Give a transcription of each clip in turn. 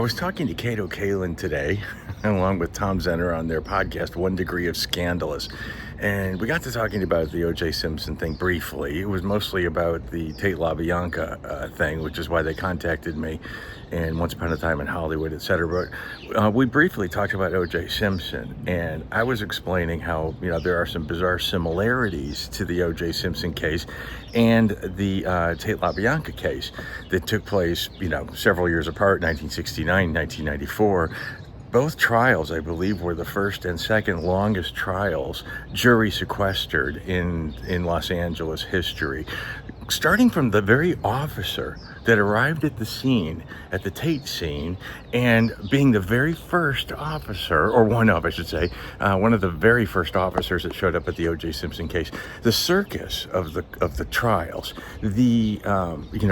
I was talking to Cato Kalin today, along with Tom Zenner on their podcast, One Degree of Scandalous. And we got to talking about the O.J. Simpson thing briefly. It was mostly about the Tate LaBianca thing, which is why they contacted me, and Once Upon a Time in Hollywood, etc. But we briefly talked about O.J. Simpson, and I was explaining how, there are some bizarre similarities to the O.J. Simpson case and the Tate LaBianca case that took place, several years apart, 1969, 1994. Both trials, I believe, were the first and second longest trials jury sequestered in Los Angeles history, starting from the very officer that arrived at the scene, at the Tate scene, and being the very first officer, or one of, I should say, one of the very first officers that showed up at the O.J. Simpson case. The circus of the trials, the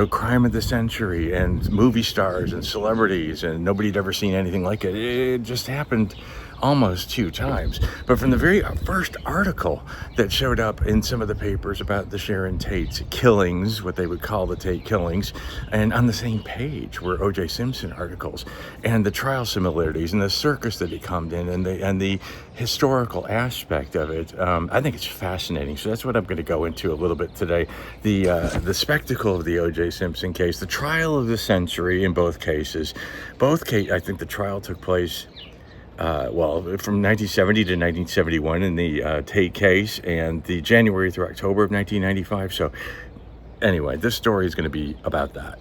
crime of the century, and movie stars and celebrities, and nobody had ever seen anything like it. It just happened almost 2 times. But from the very first article that showed up in some of the papers about the Sharon Tate's killings, what they would call the Tate killings, and on the same page were O.J. Simpson articles, and the trial similarities and the circus that he come in, and the historical aspect of it. I think it's fascinating. So that's what I'm going to go into a little bit today. The spectacle of the O.J. Simpson case, the trial of the century in both cases. I think the trial took place from 1970 to 1971 in the Tate case, and the January through October of 1995. So anyway, this story is going to be about that.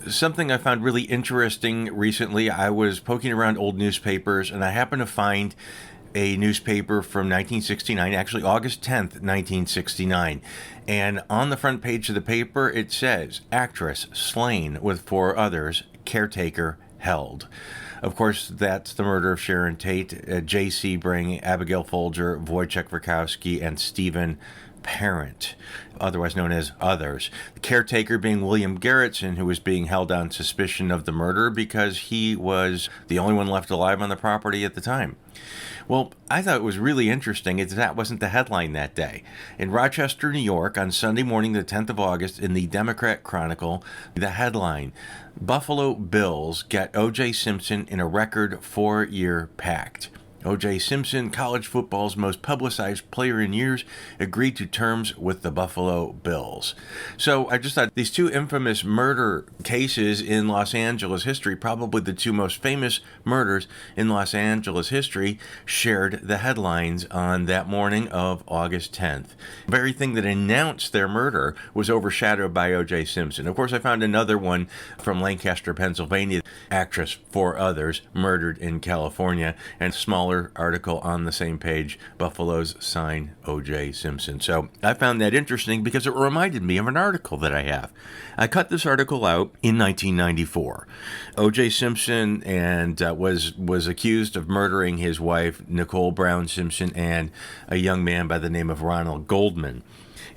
Something I found really interesting recently, I was poking around old newspapers, and I happened to find a newspaper from 1969, actually August 10th, 1969. And on the front page of the paper, it says, "Actress slain with 4 others, caretaker held." Of course, that's the murder of Sharon Tate, Jay Sebring, Abigail Folger, Wojciech Wachowski, and Stephen Parent, otherwise known as Others. The caretaker being William Garretson, who was being held on suspicion of the murder because he was the only one left alive on the property at the time. Well, I thought it was really interesting that wasn't the headline that day. In Rochester, New York, on Sunday morning, the 10th of August, in the Democrat Chronicle, the headline, "Buffalo Bills get O.J. Simpson in a record 4-year pact." O.J. Simpson, college football's most publicized player in years, agreed to terms with the Buffalo Bills. So I just thought these 2 infamous murder cases in Los Angeles history, probably the 2 most famous murders in Los Angeles history, shared the headlines on that morning of August 10th. The very thing that announced their murder was overshadowed by O.J. Simpson. Of course, I found another one from Lancaster, Pennsylvania, actress 4 others murdered in California, and smaller article on the same page, Buffalo's sign O.J. Simpson. So I found that interesting because it reminded me of an article that I have. I cut this article out in 1994. O.J. Simpson and was accused of murdering his wife, Nicole Brown Simpson, and a young man by the name of Ronald Goldman.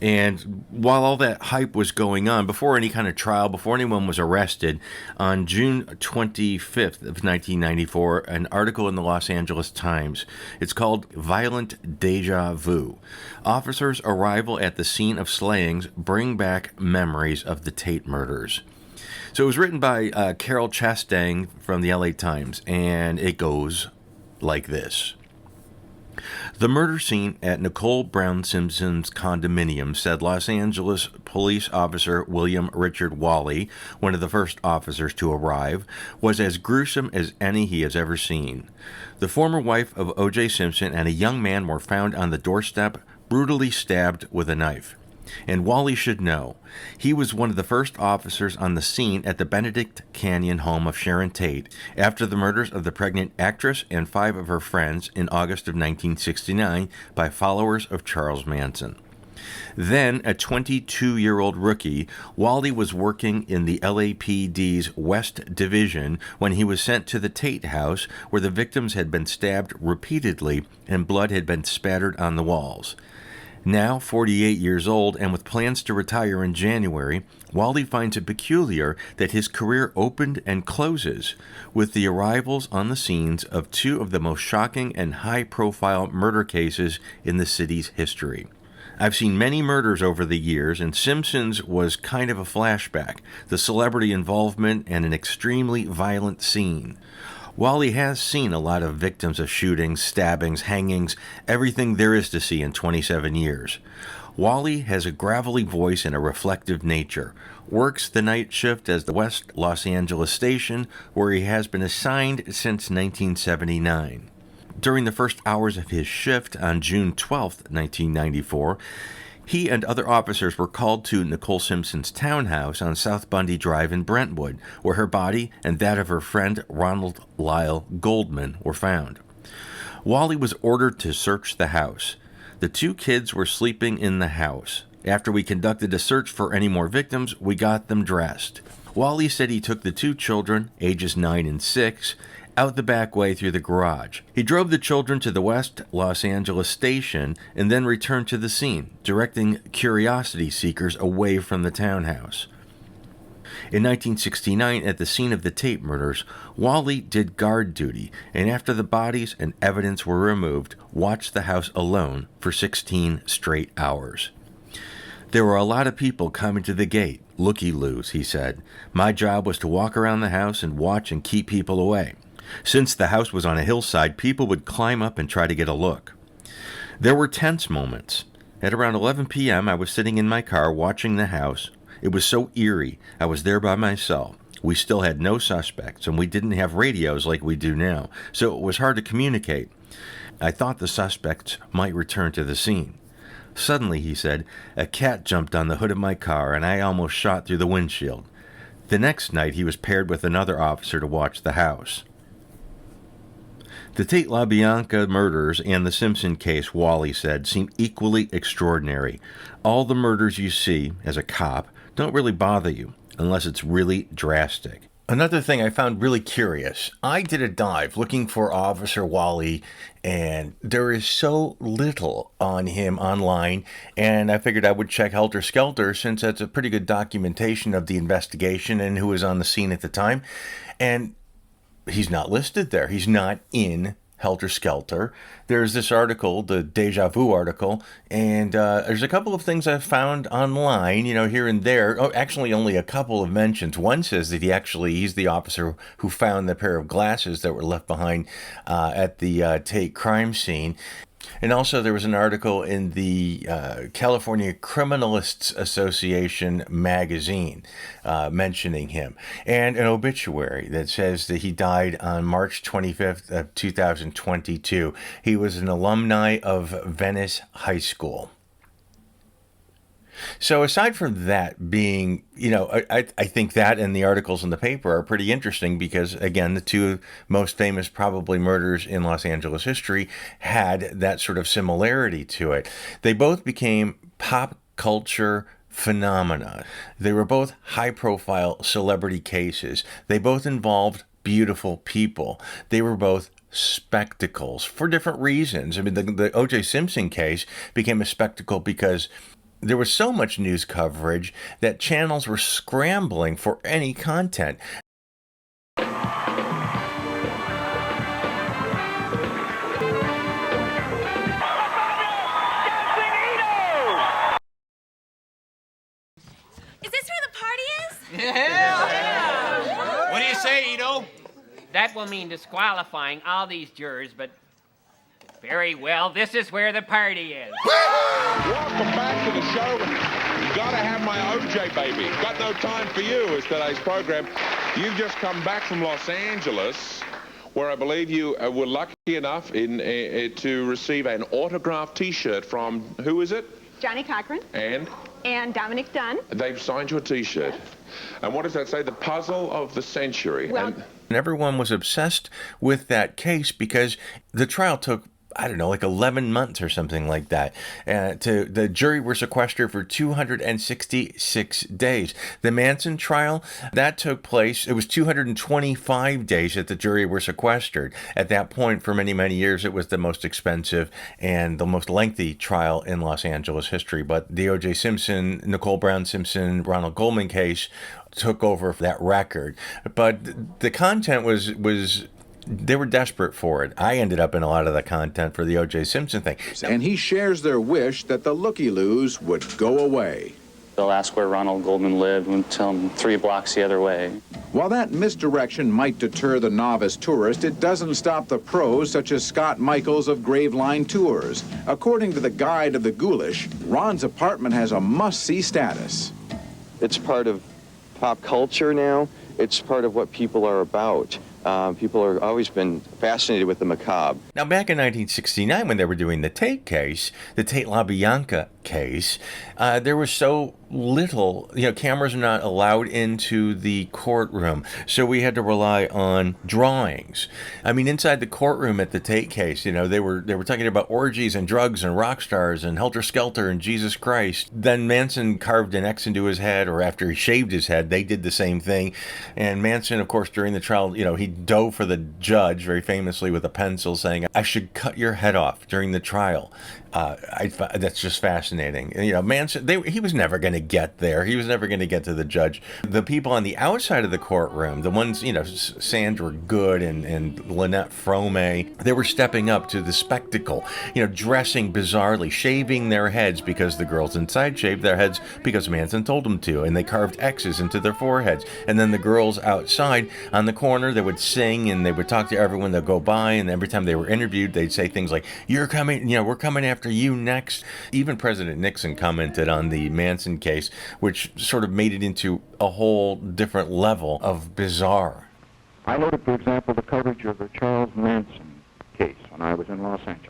And while all that hype was going on, before any kind of trial, before anyone was arrested, on June 25th of 1994, an article in the Los Angeles Times. It's called "Violent Deja Vu. Officers' Arrival at the Scene of Slayings Bring Back Memories of the Tate Murders." So it was written by Carol Chastang from the LA Times, and it goes like this. "The murder scene at Nicole Brown Simpson's condominium," said Los Angeles police officer William Richard Walley, one of the first officers to arrive, "was as gruesome as any he has ever seen. The former wife of O.J. Simpson and a young man were found on the doorstep, brutally stabbed with a knife. And Wally should know. He was one of the first officers on the scene at the Benedict Canyon home of Sharon Tate after the murders of the pregnant actress and 5 of her friends in August of 1969 by followers of Charles Manson. Then, a 22-year-old rookie, Wally was working in the LAPD's West Division when he was sent to the Tate house where the victims had been stabbed repeatedly and blood had been spattered on the walls. Now 48 years old and with plans to retire in January, Wally finds it peculiar that his career opened and closes with the arrivals on the scenes of 2 of the most shocking and high-profile murder cases in the city's history. I've seen many murders over the years, and Simpson's was kind of a flashback, the celebrity involvement and an extremely violent scene. Walley has seen a lot of victims of shootings, stabbings, hangings, everything there is to see in 27 years. Walley has a gravelly voice and a reflective nature, works the night shift as the West Los Angeles station, where he has been assigned since 1979. During the first hours of his shift on June 12, 1994, he and other officers were called to Nicole Simpson's townhouse on South Bundy Drive in Brentwood, where her body and that of her friend Ronald Lyle Goldman were found. Walley was ordered to search the house. The two kids were sleeping in the house. After we conducted a search for any more victims, we got them dressed. Walley said he took the two children, ages 9 and 6, out the back way through the garage. He drove the children to the West Los Angeles station and then returned to the scene, directing curiosity seekers away from the townhouse. In 1969, at the scene of the Tate murders, Walley did guard duty, and after the bodies and evidence were removed, watched the house alone for 16 straight hours. There were a lot of people coming to the gate, looky-loos, he said. My job was to walk around the house and watch and keep people away. Since the house was on a hillside, people would climb up and try to get a look. There were tense moments. At around 11 p.m., I was sitting in my car watching the house. It was so eerie. I was there by myself. We still had no suspects, and we didn't have radios like we do now, so it was hard to communicate. I thought the suspects might return to the scene. Suddenly, he said, a cat jumped on the hood of my car, and I almost shot through the windshield. The next night, he was paired with another officer to watch the house. The Tate LaBianca murders and the Simpson case, Walley said, seem equally extraordinary. All the murders you see, as a cop, don't really bother you, unless it's really drastic. Another thing I found really curious, I did a dive looking for Officer Walley, and there is so little on him online, and I figured I would check Helter Skelter since that's a pretty good documentation of the investigation and who was on the scene at the time, and he's not listed there. He's not in Helter Skelter. There's this article, the Deja Vu article, and there's a couple of things I've found online, here and there. Oh, actually, only a couple of mentions. One says that he's the officer who found the pair of glasses that were left behind at the Tate crime scene. And also there was an article in the California Criminalists Association magazine mentioning him, and an obituary that says that he died on March 25th of 2022. He was an alumni of Venice High School. So aside from that being, I think that and the articles in the paper are pretty interesting because, again, the two most famous probably murders in Los Angeles history had that sort of similarity to it. They both became pop culture phenomena. They were both high-profile celebrity cases. They both involved beautiful people. They were both spectacles for different reasons. I mean, the O.J. Simpson case became a spectacle because there was so much news coverage that channels were scrambling for any content. Is this where the party is? Yeah. What do you say, Ito? That will mean disqualifying all these jurors, but very well, this is where the party is. Welcome back to the show. You gotta have my OJ, baby. Got no time for you is today's program. You've just come back from Los Angeles, where I believe you were lucky enough to receive an autographed T-shirt from, who is it? Johnny Cochran. And Dominic Dunn. They've signed you a T-shirt. And what does that say? The puzzle of the century. Well, And everyone was obsessed with that case because the trial took, like 11 months or something like that. The jury were sequestered for 266 days. The Manson trial, that took place, it was 225 days that the jury were sequestered. At that point, for many, many years, it was the most expensive and the most lengthy trial in Los Angeles history. But the O.J. Simpson, Nicole Brown Simpson, Ronald Goldman case took over that record. But the content was They were desperate for it. I ended up in a lot of the content for the O.J. Simpson thing. And he shares their wish that the looky-loos would go away. They'll ask where Ronald Goldman lived and tell them 3 blocks the other way. While that misdirection might deter the novice tourist, it doesn't stop the pros such as Scott Michaels of Graveline Tours. According to the guide of the ghoulish, Ron's apartment has a must-see status. It's part of pop culture now. It's part of what people are about. People are always been fascinated with the macabre. Now, back in 1969, when they were doing the Tate case, the Tate LaBianca case, there was so little, cameras are not allowed into the courtroom, so we had to rely on drawings. I mean, inside the courtroom at the Tate case, they were talking about orgies and drugs and rock stars and Helter Skelter and Jesus Christ. Then Manson carved an X into his head, or after he shaved his head, they did the same thing. And Manson, of course, during the trial, he dove for the judge very famously with a pencil, saying, "I should cut your head off during the trial." That's just fascinating. Manson, he was never going to get there. He was never going to get to the judge. The people on the outside of the courtroom, the ones, Sandra Good and Lynette Frome, they were stepping up to the spectacle, dressing bizarrely, shaving their heads because the girls inside shaved their heads because Manson told them to, and they carved X's into their foreheads. And then the girls outside on the corner, they would sing and they would talk to everyone that go by, and every time they were interviewed, they'd say things like, "You're coming, we're coming after you next." Even President Nixon commented on the Manson case, which sort of made it into a whole different level of bizarre. I noted, for example, the coverage of the Charles Manson case when I was in Los Angeles.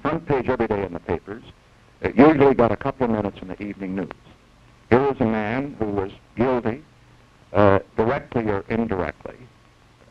Front page every day in the papers. It usually got a couple of minutes in the evening news. Here was a man who was guilty, directly or indirectly,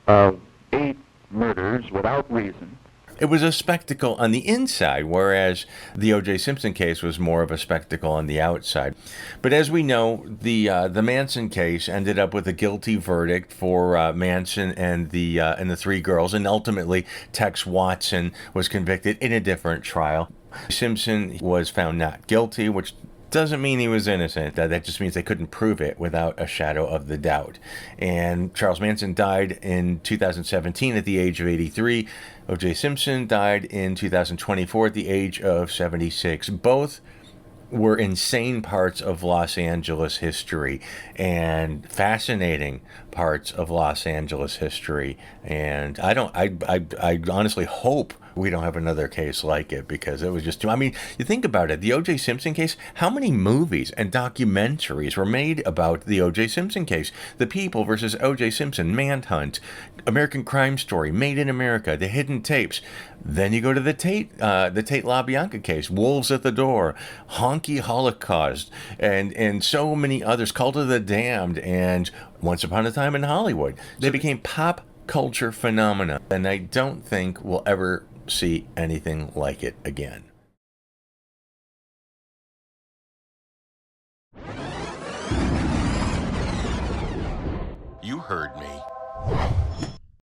of 8 murders without reason. It was a spectacle on the inside, whereas the O.J. Simpson case was more of a spectacle on the outside. But as we know, the Manson case ended up with a guilty verdict for Manson and the 3 girls, and ultimately Tex Watson was convicted in a different trial. Simpson was found not guilty, which doesn't mean he was innocent. That just means they couldn't prove it without a shadow of the doubt. And Charles Manson died in 2017 at the age of 83. O.J. Simpson died in 2024 at the age of 76. Both were insane parts of Los Angeles history and fascinating parts of Los Angeles history. And I honestly hope we don't have another case like it, because it was just too... I mean, you think about it, the O.J. Simpson case, how many movies and documentaries were made about the O.J. Simpson case? The People versus O.J. Simpson, Manhunt, American Crime Story, Made in America, The Hidden Tapes. Then you go to the Tate LaBianca case, Wolves at the Door, Honky Holocaust, and so many others, Cult of the Damned, and Once Upon a Time in Hollywood. They became pop culture phenomena, and I don't think we'll ever see anything like it again. You heard me.